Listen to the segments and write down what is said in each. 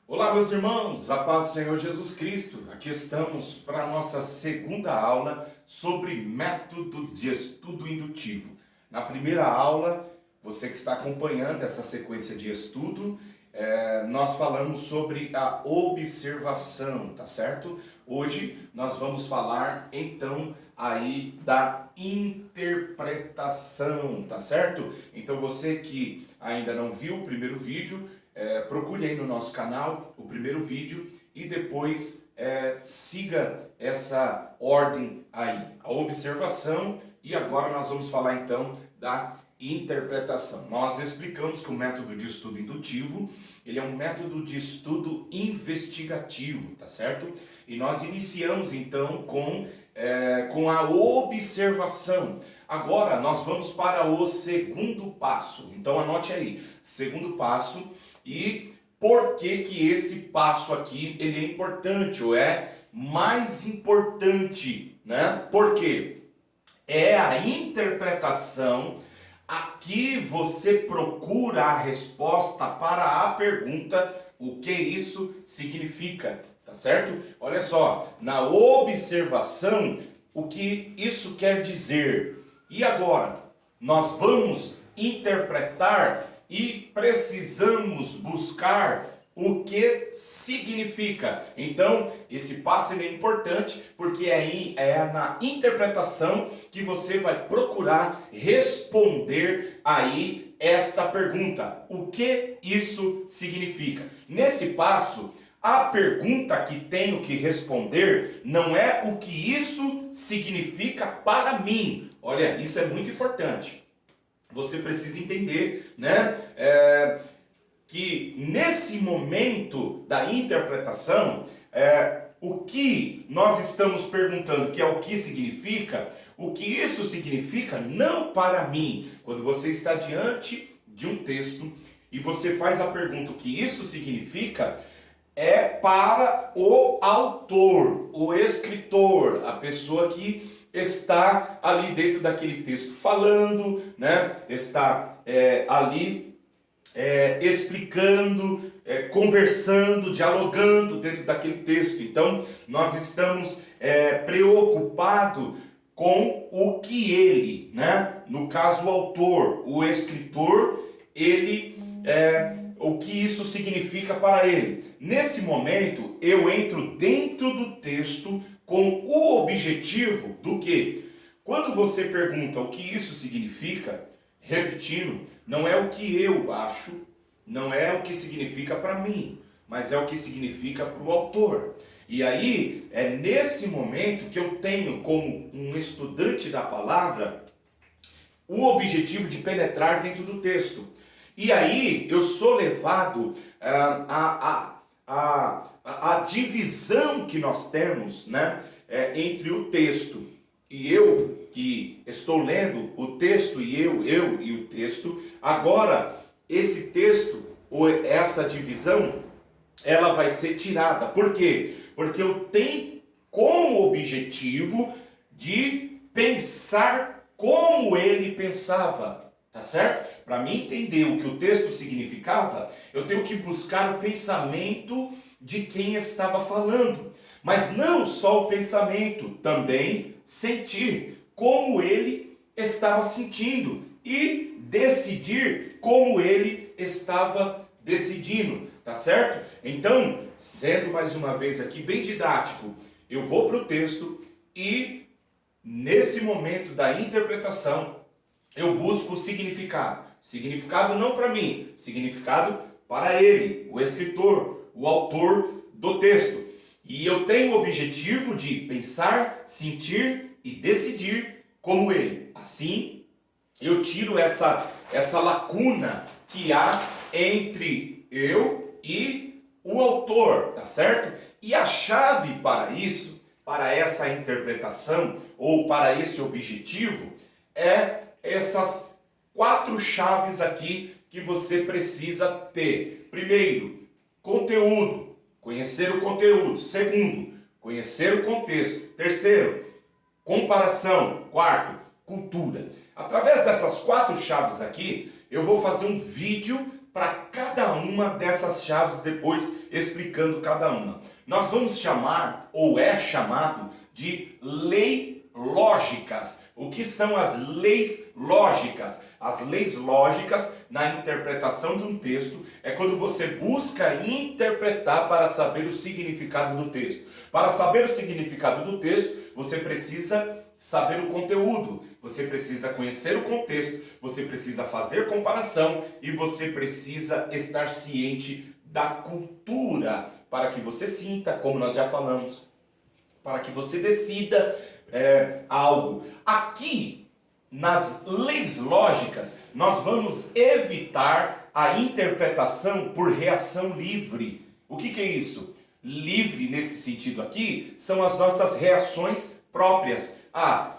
Olá, meus irmãos, a paz do Senhor Jesus Cristo. Aqui estamos para a nossa segunda aula sobre métodos de estudo indutivo. Na primeira aula, você que está acompanhando essa sequência de estudo, nós falamos sobre a observação, tá certo? Hoje nós vamos falar então aí da interpretação, tá certo? Então você que ainda não viu o primeiro vídeo, procure aí no nosso canal o primeiro vídeo e depois siga essa ordem aí, a observação, e agora nós vamos falar então da interpretação. Nós explicamos que o método de estudo indutivo, ele é um método de estudo investigativo, tá certo? E nós iniciamos então com a observação. Agora nós vamos para o segundo passo. Então anote aí, segundo passo. E por que que esse passo aqui ele é importante, ou é mais importante, né? Porque é a interpretação. Aqui você procura a resposta para a pergunta: o que isso significa, tá certo? Olha só, na observação, o que isso quer dizer. E agora, nós vamos interpretar e precisamos buscar o que significa. Então, esse passo é importante porque aí é na interpretação que você vai procurar responder aí esta pergunta: o que isso significa? Nesse passo, a pergunta que tenho que responder não é o que isso significa para mim. Olha, isso é muito importante. Você precisa entender, né, que nesse momento da interpretação, o que nós estamos perguntando, que é o que significa, o que isso significa não para mim. Quando você está diante de um texto e você faz a pergunta, o que isso significa, é para o autor, o escritor, a pessoa que está ali dentro daquele texto falando, né? Está ali explicando, conversando, dialogando dentro daquele texto. Então, nós estamos preocupados com o que ele, né? No caso, o autor, o escritor, ele o que isso significa para ele. Nesse momento, eu entro dentro do texto com o objetivo do quê? Quando você pergunta o que isso significa, repetindo, não é o que eu acho, não é o que significa para mim, mas é o que significa para o autor. E aí, é nesse momento que eu tenho, como um estudante da palavra, o objetivo de penetrar dentro do texto. E aí, eu sou levado a divisão que nós temos, né, entre o texto e eu, que estou lendo o texto, e eu e o texto. Agora, esse texto, ou essa divisão, ela vai ser tirada. Por quê? Porque eu tenho como objetivo de pensar como ele pensava, tá certo? Para mim entender o que o texto significava, eu tenho que buscar o pensamento de quem estava falando. Mas não só o pensamento, também sentir como ele estava sentindo e decidir como ele estava decidindo, tá certo? Então, sendo mais uma vez aqui bem didático, eu vou para o texto e nesse momento da interpretação eu busco o significado. Significado não para mim, significado para ele, o escritor, o autor do texto. E eu tenho o objetivo de pensar, sentir e decidir como ele. Assim, eu tiro essa lacuna que há entre eu e o autor, tá certo? E a chave para isso, para essa interpretação ou para esse objetivo, é essas 4 chaves aqui que você precisa ter. Primeiro, conteúdo, conhecer o conteúdo. Segundo, conhecer o contexto. Terceiro, comparação. Quarto, cultura. Através dessas 4 chaves aqui, eu vou fazer um vídeo para cada uma dessas chaves, depois explicando cada uma. Nós vamos chamar, ou é chamado, de leis lógicas. O que são as leis lógicas? As leis lógicas na interpretação de um texto é quando você busca interpretar para saber o significado do texto. Para saber o significado do texto, você precisa saber o conteúdo, você precisa conhecer o contexto, você precisa fazer comparação e você precisa estar ciente da cultura para que você sinta, como nós já falamos, para que você decida algo. Aqui, nas leis lógicas, nós vamos evitar a interpretação por reação livre. O que é isso? Livre, nesse sentido aqui, são as nossas reações próprias.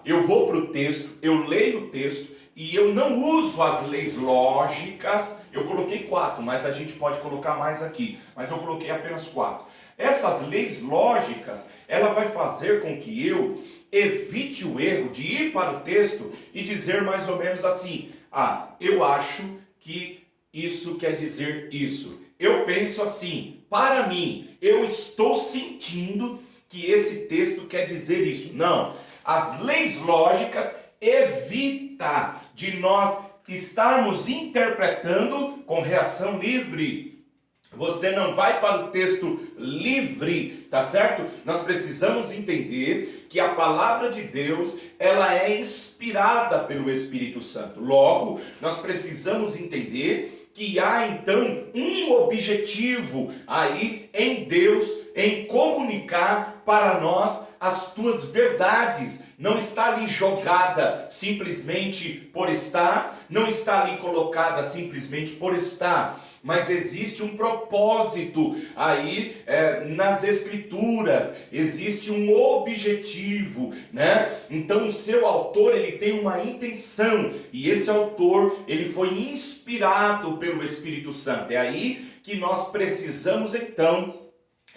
Eu vou para o texto, eu leio o texto e eu não uso as leis lógicas. Eu coloquei 4, mas a gente pode colocar mais aqui. Mas eu coloquei apenas 4. Essas leis lógicas, ela vai fazer com que eu evite o erro de ir para o texto e dizer mais ou menos assim: eu acho que isso quer dizer isso. Eu penso assim, para mim, eu estou sentindo que esse texto quer dizer isso. Não. As leis lógicas evitam de nós estarmos interpretando com reação livre. Você não vai para o texto livre, tá certo? Nós precisamos entender que a palavra de Deus, ela é inspirada pelo Espírito Santo. Logo, nós precisamos entender que há então um objetivo aí em Deus, em comunicar para nós as tuas verdades. Não está ali jogada simplesmente por estar, não está ali colocada simplesmente por estar, mas existe um propósito aí nas Escrituras, existe um objetivo, né? Então o seu autor, ele tem uma intenção, e esse autor, ele foi inspirado pelo Espírito Santo. É aí que nós precisamos então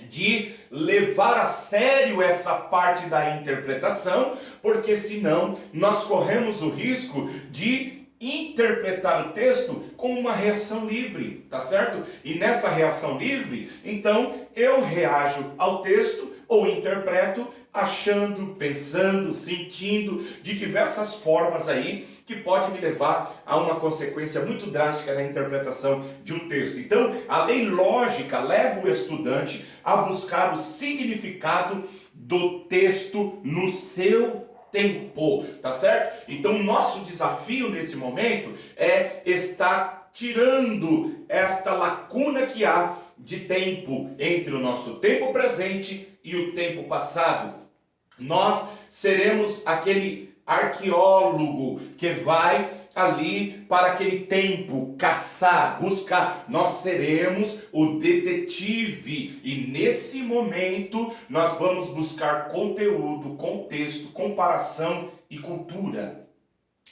de levar a sério essa parte da interpretação, porque senão nós corremos o risco de interpretar o texto com uma reação livre, tá certo? E nessa reação livre, então eu reajo ao texto ou interpreto achando, pensando, sentindo de diversas formas aí que pode me levar a uma consequência muito drástica na interpretação de um texto. Então, a lei lógica leva o estudante a buscar o significado do texto no seu tempo, tá certo? Então, o nosso desafio nesse momento é estar tirando esta lacuna que há de tempo entre o nosso tempo presente e o tempo passado. Nós seremos aquele arqueólogo que vai ali para aquele tempo caçar, buscar. Nós seremos o detetive e nesse momento nós vamos buscar conteúdo, contexto, comparação e cultura.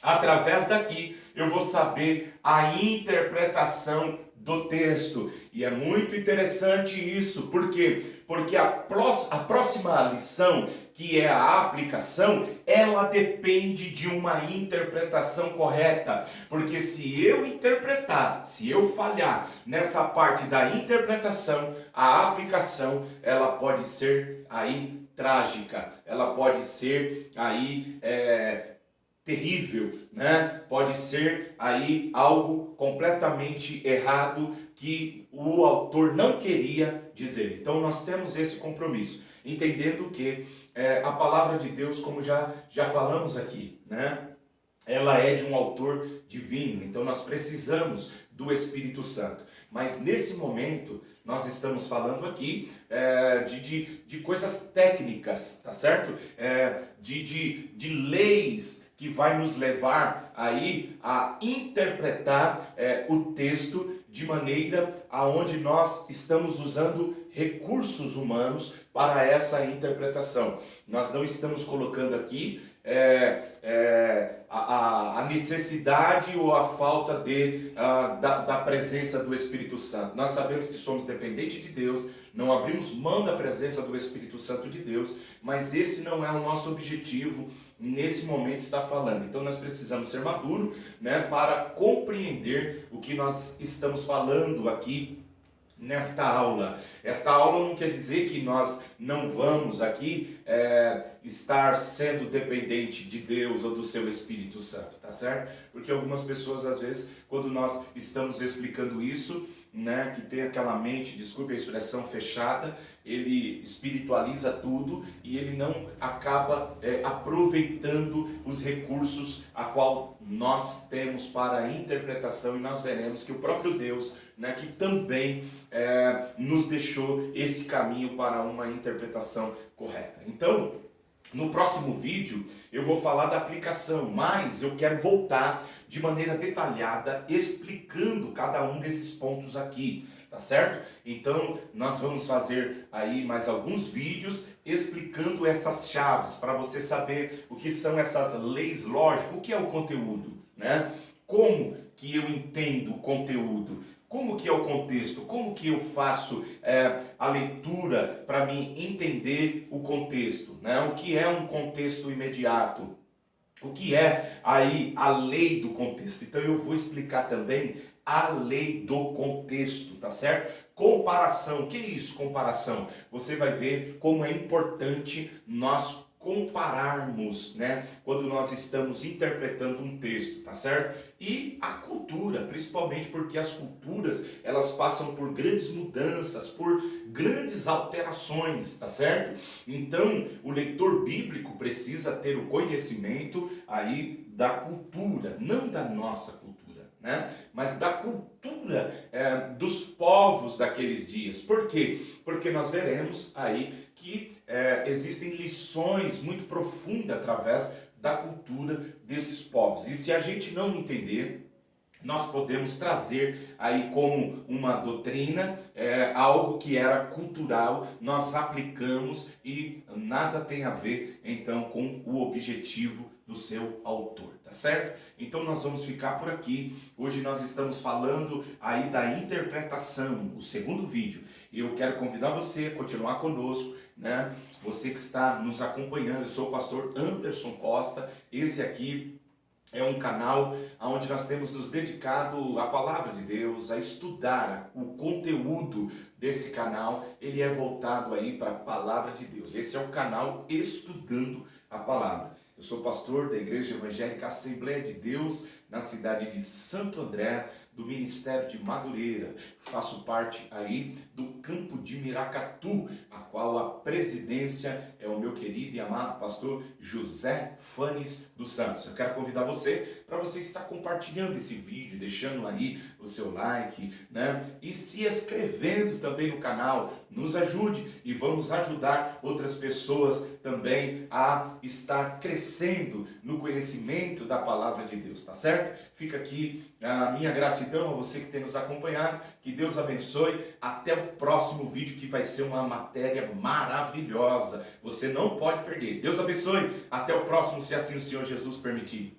Através daqui eu vou saber a interpretação do texto. E é muito interessante isso, por quê? Porque a próxima lição, que é a aplicação, ela depende de uma interpretação correta. Porque se eu interpretar, se eu falhar nessa parte da interpretação, a aplicação, ela pode ser aí trágica, ela pode ser aí terrível, né? Pode ser aí algo completamente errado que o autor não queria dizer. Então nós temos esse compromisso, entendendo que a palavra de Deus, como já falamos aqui, né? Ela é de um autor divino, então nós precisamos do Espírito Santo. Mas nesse momento nós estamos falando aqui de coisas técnicas, tá certo? De leis que vai nos levar aí a interpretar o texto de maneira aonde nós estamos usando recursos humanos para essa interpretação. Nós não estamos colocando aqui a necessidade ou a falta da presença do Espírito Santo. Nós sabemos que somos dependentes de Deus, não abrimos mão da presença do Espírito Santo de Deus, mas esse não é o nosso objetivo nesse momento está falando. Então nós precisamos ser maduros, né, para compreender o que nós estamos falando aqui nesta aula. Esta aula não quer dizer que nós não vamos aqui estar sendo dependente de Deus ou do seu Espírito Santo, tá certo? Porque algumas pessoas, às vezes, quando nós estamos explicando isso, né, que tem aquela mente, desculpe a expressão, fechada, ele espiritualiza tudo e ele não acaba aproveitando os recursos a qual nós temos para a interpretação, e nós veremos que o próprio Deus, né, que também nos deixou esse caminho para uma interpretação correta. Então, no próximo vídeo eu vou falar da aplicação, mas eu quero voltar de maneira detalhada explicando cada um desses pontos aqui, tá certo? Então nós vamos fazer aí mais alguns vídeos explicando essas chaves para você saber o que são essas leis lógicas, o que é o conteúdo, né? Como que eu entendo o conteúdo? Como que é o contexto? Como que eu faço a leitura para me entender o contexto, né? O que é um contexto imediato? O que é aí a lei do contexto? Então eu vou explicar também a lei do contexto, tá certo? Comparação. O que é isso, comparação? Você vai ver como é importante nós compararmos, né, quando nós estamos interpretando um texto, tá certo? E a cultura, principalmente porque as culturas, elas passam por grandes mudanças, por grandes alterações, tá certo? Então, o leitor bíblico precisa ter o conhecimento aí da cultura, não da nossa cultura, né? Mas da cultura dos povos daqueles dias. Por quê? Porque nós veremos aí que existem lições muito profundas através da cultura desses povos. E se a gente não entender, nós podemos trazer aí como uma doutrina algo que era cultural, nós aplicamos e nada tem a ver então com o objetivo do seu autor, tá certo? Então nós vamos ficar por aqui. Hoje nós estamos falando aí da interpretação, o segundo vídeo. Eu quero convidar você a continuar conosco, né? Você que está nos acompanhando, eu sou o pastor Anderson Costa. Esse aqui é um canal onde nós temos nos dedicado à palavra de Deus, a estudar o conteúdo desse canal. Ele é voltado aí para a palavra de Deus. Esse é o canal Estudando a Palavra. Eu sou pastor da Igreja Evangélica Assembleia de Deus, na cidade de Santo André, do Ministério de Madureira. Faço parte aí do campo de Miracatu, a qual a presidência é o meu querido e amado pastor José Fanes dos Santos. Eu quero convidar você para você estar compartilhando esse vídeo, deixando aí o seu like, né? E se inscrevendo também no canal. Nos ajude e vamos ajudar outras pessoas também a estar crescendo no conhecimento da palavra de Deus, tá certo? Fica aqui a minha gratidão a você que tem nos acompanhado. Que Deus abençoe. Até o próximo vídeo, que vai ser uma matéria maravilhosa. Você não pode perder. Deus abençoe. Até o próximo, se assim o Senhor Jesus permitir.